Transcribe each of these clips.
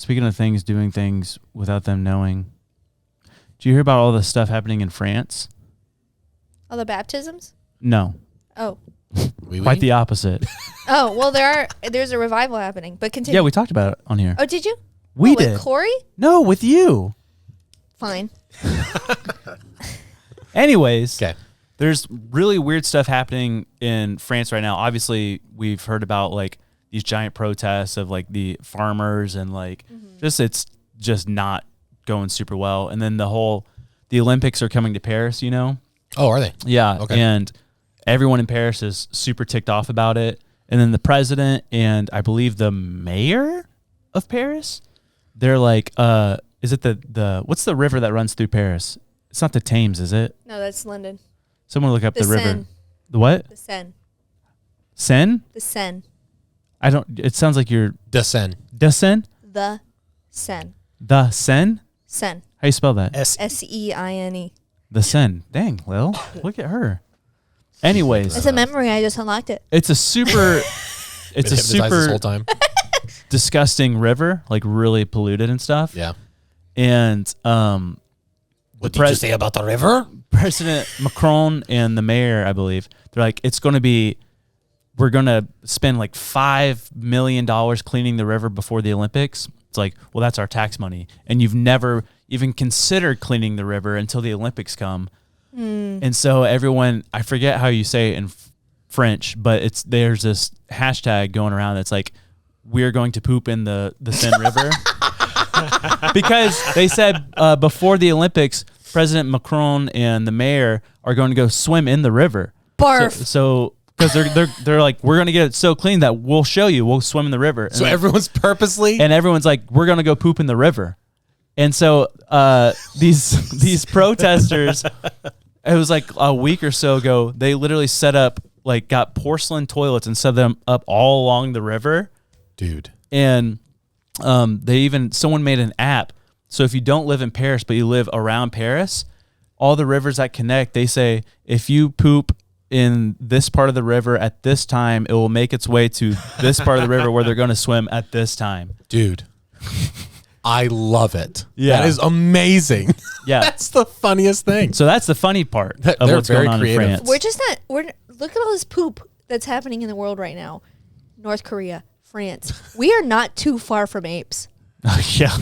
speaking of things, doing things without them knowing. Did you hear about all the stuff happening in France? All the baptisms? No. Oh. Quite the opposite. Oh, well, there's a revival happening, but continue. Yeah, we talked about it on here. Oh, did you? We did. With Corey? No, with you. Fine. Anyways, okay. There's really weird stuff happening in France right now. Obviously, we've heard about like these giant protests of like the farmers and like it's just not going super well. And then the Olympics are coming to Paris, you know? Oh, are they? Yeah. Okay. And everyone in Paris is super ticked off about it. And then the president and I believe the mayor of Paris, they're like, is it the what's the river that runs through Paris? It's not the Thames, is it? No, that's London. Someone look up the river. Seine. The what? The Seine. Seine? The Seine. It sounds like you're... The Seine. The Seine? The Seine. The Seine? Seine. How you spell that? S-E-I-N-E. The Seine. Dang, Lil. Look at her. Anyways. It's a memory. I just unlocked it. It's a super... It's a This super whole time. disgusting river, like really polluted and stuff. Yeah. And what did you say about the river? President Macron and the mayor, I believe, they're like, we're going to spend like $5 million cleaning the river before the Olympics. It's like, well, that's our tax money. And you've never even considered cleaning the river until the Olympics come. And so everyone, I forget how you say it in French, but there's this hashtag going around that's like, we're going to poop in the Seine River. Because they said before the Olympics, President Macron and the mayor are going to go swim in the river. Barf. So because they're like, we're going to get it so clean that we'll show you. We'll swim in the river. So everyone's purposely... And everyone's like, we're going to go poop in the river. And so these protesters, it was like a week or so ago, they literally set up, like got porcelain toilets and set them up all along the river. Dude. And someone made an app. So if you don't live in Paris, but you live around Paris, all the rivers that connect, they say, if you poop in this part of the river at this time, it will make its way to this part of the river where they're going to swim at this time. Dude. I love it. Yeah. That is amazing. Yeah. That's the funniest thing. So that's the funny part of They're what's going very on creative. in France. We're just not. Look at all this poop that's happening in the world right now. North Korea, France. We are not too far from apes. Yeah.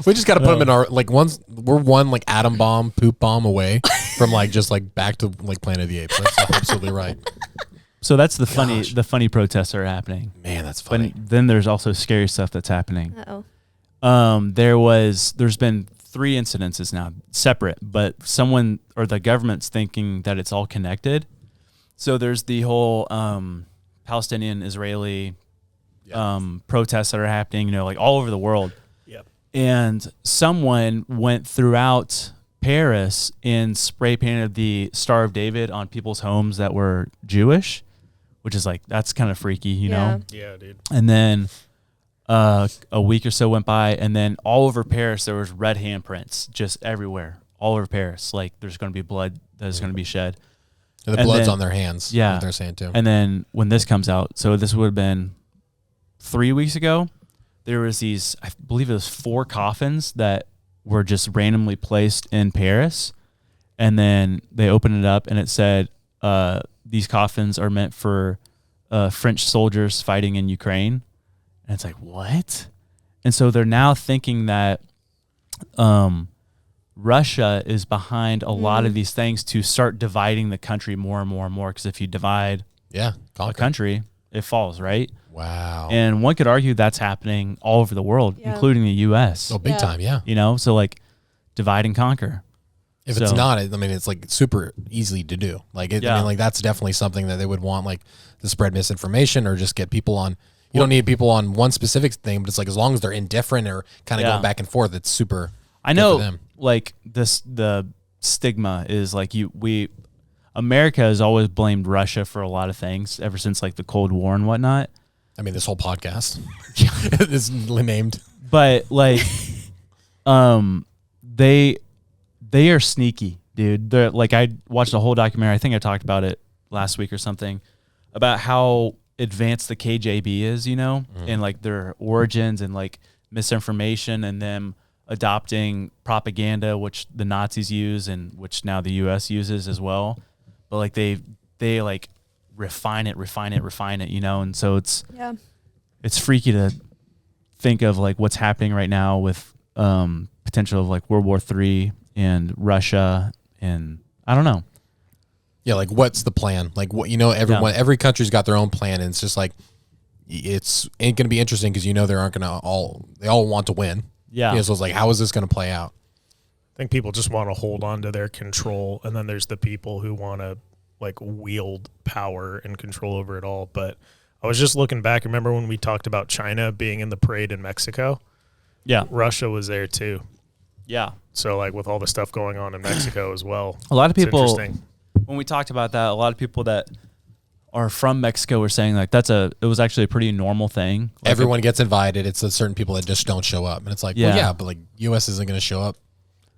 We just got to put them in our we're one like atom bomb, poop bomb away from like just like back to like Planet of the Apes. That's absolutely right. So that's the funny protests that are happening. Man, that's funny. But then there's also scary stuff that's happening. Uh-oh. There's been 3 incidences now, separate, but someone or the government's thinking that it's all connected. So there's the whole Palestinian-Israeli protests that are happening, you know, like all over the world. Yep. And someone went throughout Paris and spray painted the Star of David on people's homes that were Jewish, which is like, that's kind of freaky, you know? Yeah, dude. And then a week or so went by, and then all over Paris, there was red handprints just everywhere, all over Paris. Like there's going to be blood that is going to be shed. And the blood's on their hands. Yeah. What they're saying too. And then when this comes out, so this would have been 3 weeks ago, there was these, I believe it was 4 coffins that were just randomly placed in Paris. And then they opened it up and it said, these coffins are meant for French soldiers fighting in Ukraine. And it's like, what? And so they're now thinking that Russia is behind a lot of these things to start dividing the country more and more and more. Because if you divide a country, it falls, right? Wow. And one could argue that's happening all over the world, including the U.S. Oh, big time, yeah. You know, so like divide and conquer. If it's not, I mean, it's like super easy to do. Like, I mean, like that's definitely something that they would want, like to spread misinformation or just get people on. You don't need people on one specific thing, but it's like as long as they're indifferent or kind of going back and forth, it's super. I know, like the stigma is like America has always blamed Russia for a lot of things ever since like the Cold War and whatnot. I mean, this whole podcast is named, but like, they are sneaky, dude. They're like, I watched a whole documentary. I think I talked about it last week or something about how advanced the KGB is, and like their origins and like misinformation, and them adopting propaganda, which the Nazis use and which now the U.S. uses as well. But like they like refine it, and so it's freaky to think of like what's happening right now with potential of like World War III and Russia, and I don't know. Yeah, like what's the plan? Like what every country's got their own plan, and it's just like it's ain't gonna be interesting because they aren't gonna they all want to win. Yeah. So it's like, how is this gonna play out? I think people just want to hold on to their control, and then there's the people who want to like wield power and control over it all. But I was just looking back. Remember when we talked about China being in the parade in Mexico? Yeah. Russia was there too. Yeah. So like with all the stuff going on in Mexico as well. A lot of people, interesting. When we talked about that, a lot of people that are from Mexico were saying like it was actually a pretty normal thing. Like Everyone gets invited. It's certain people that just don't show up. And it's like, well, yeah, but like U.S. isn't going to show up,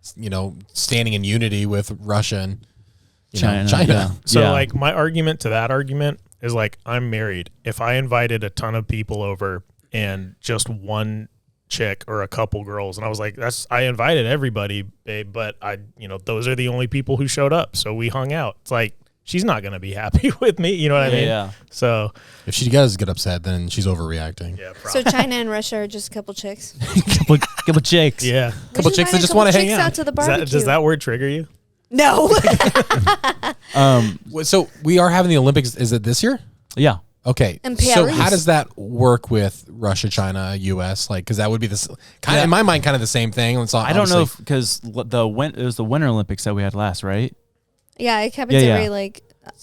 standing in unity with Russia and China. Yeah. So like my argument to that argument is like, I'm married. If I invited a ton of people over and just one chick or a couple girls, and I was like, I invited everybody, babe, but those are the only people who showed up. So we hung out. It's like, she's not going to be happy with me. You know what I mean? Yeah. So if she does get upset, then she's overreacting. Yeah. Probably. So China and Russia are just a couple chicks. couple chicks. Yeah. Couple chicks that just want to hang out. To the barbecue. Does that word trigger you? No. So we are having the Olympics. Is it this year? Yeah. Okay. And so Paris. how does that work with Russia, China, U.S.? Like, because that would be this kind of in my mind, kind of the same thing. It's I don't know because it was the Winter Olympics that we had last, right? Yeah, it happens every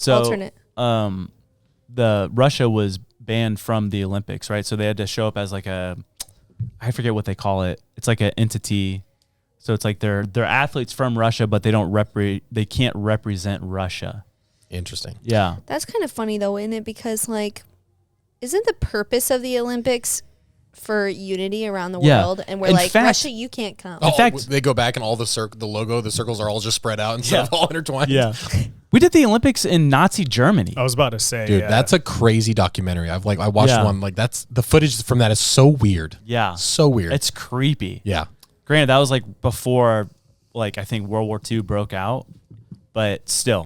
alternate. The Russia was banned from the Olympics, right? So they had to show up as like I forget what they call it. It's like an entity. So it's like they're athletes from Russia, but they can't represent Russia. Interesting. Yeah. That's kind of funny though, isn't it? Because like, isn't the purpose of the Olympics for unity around the world? And we're In like, fact- Russia, you can't come. In fact- fact, they go back and all the circles are all just spread out instead of all intertwined. Yeah. We did the Olympics in Nazi Germany. I was about to say, Dude, that's a crazy documentary. I watched one. Like the footage from that is so weird. Yeah. So weird. It's creepy. Yeah. Granted, that was like before, like I think World War II broke out, but still,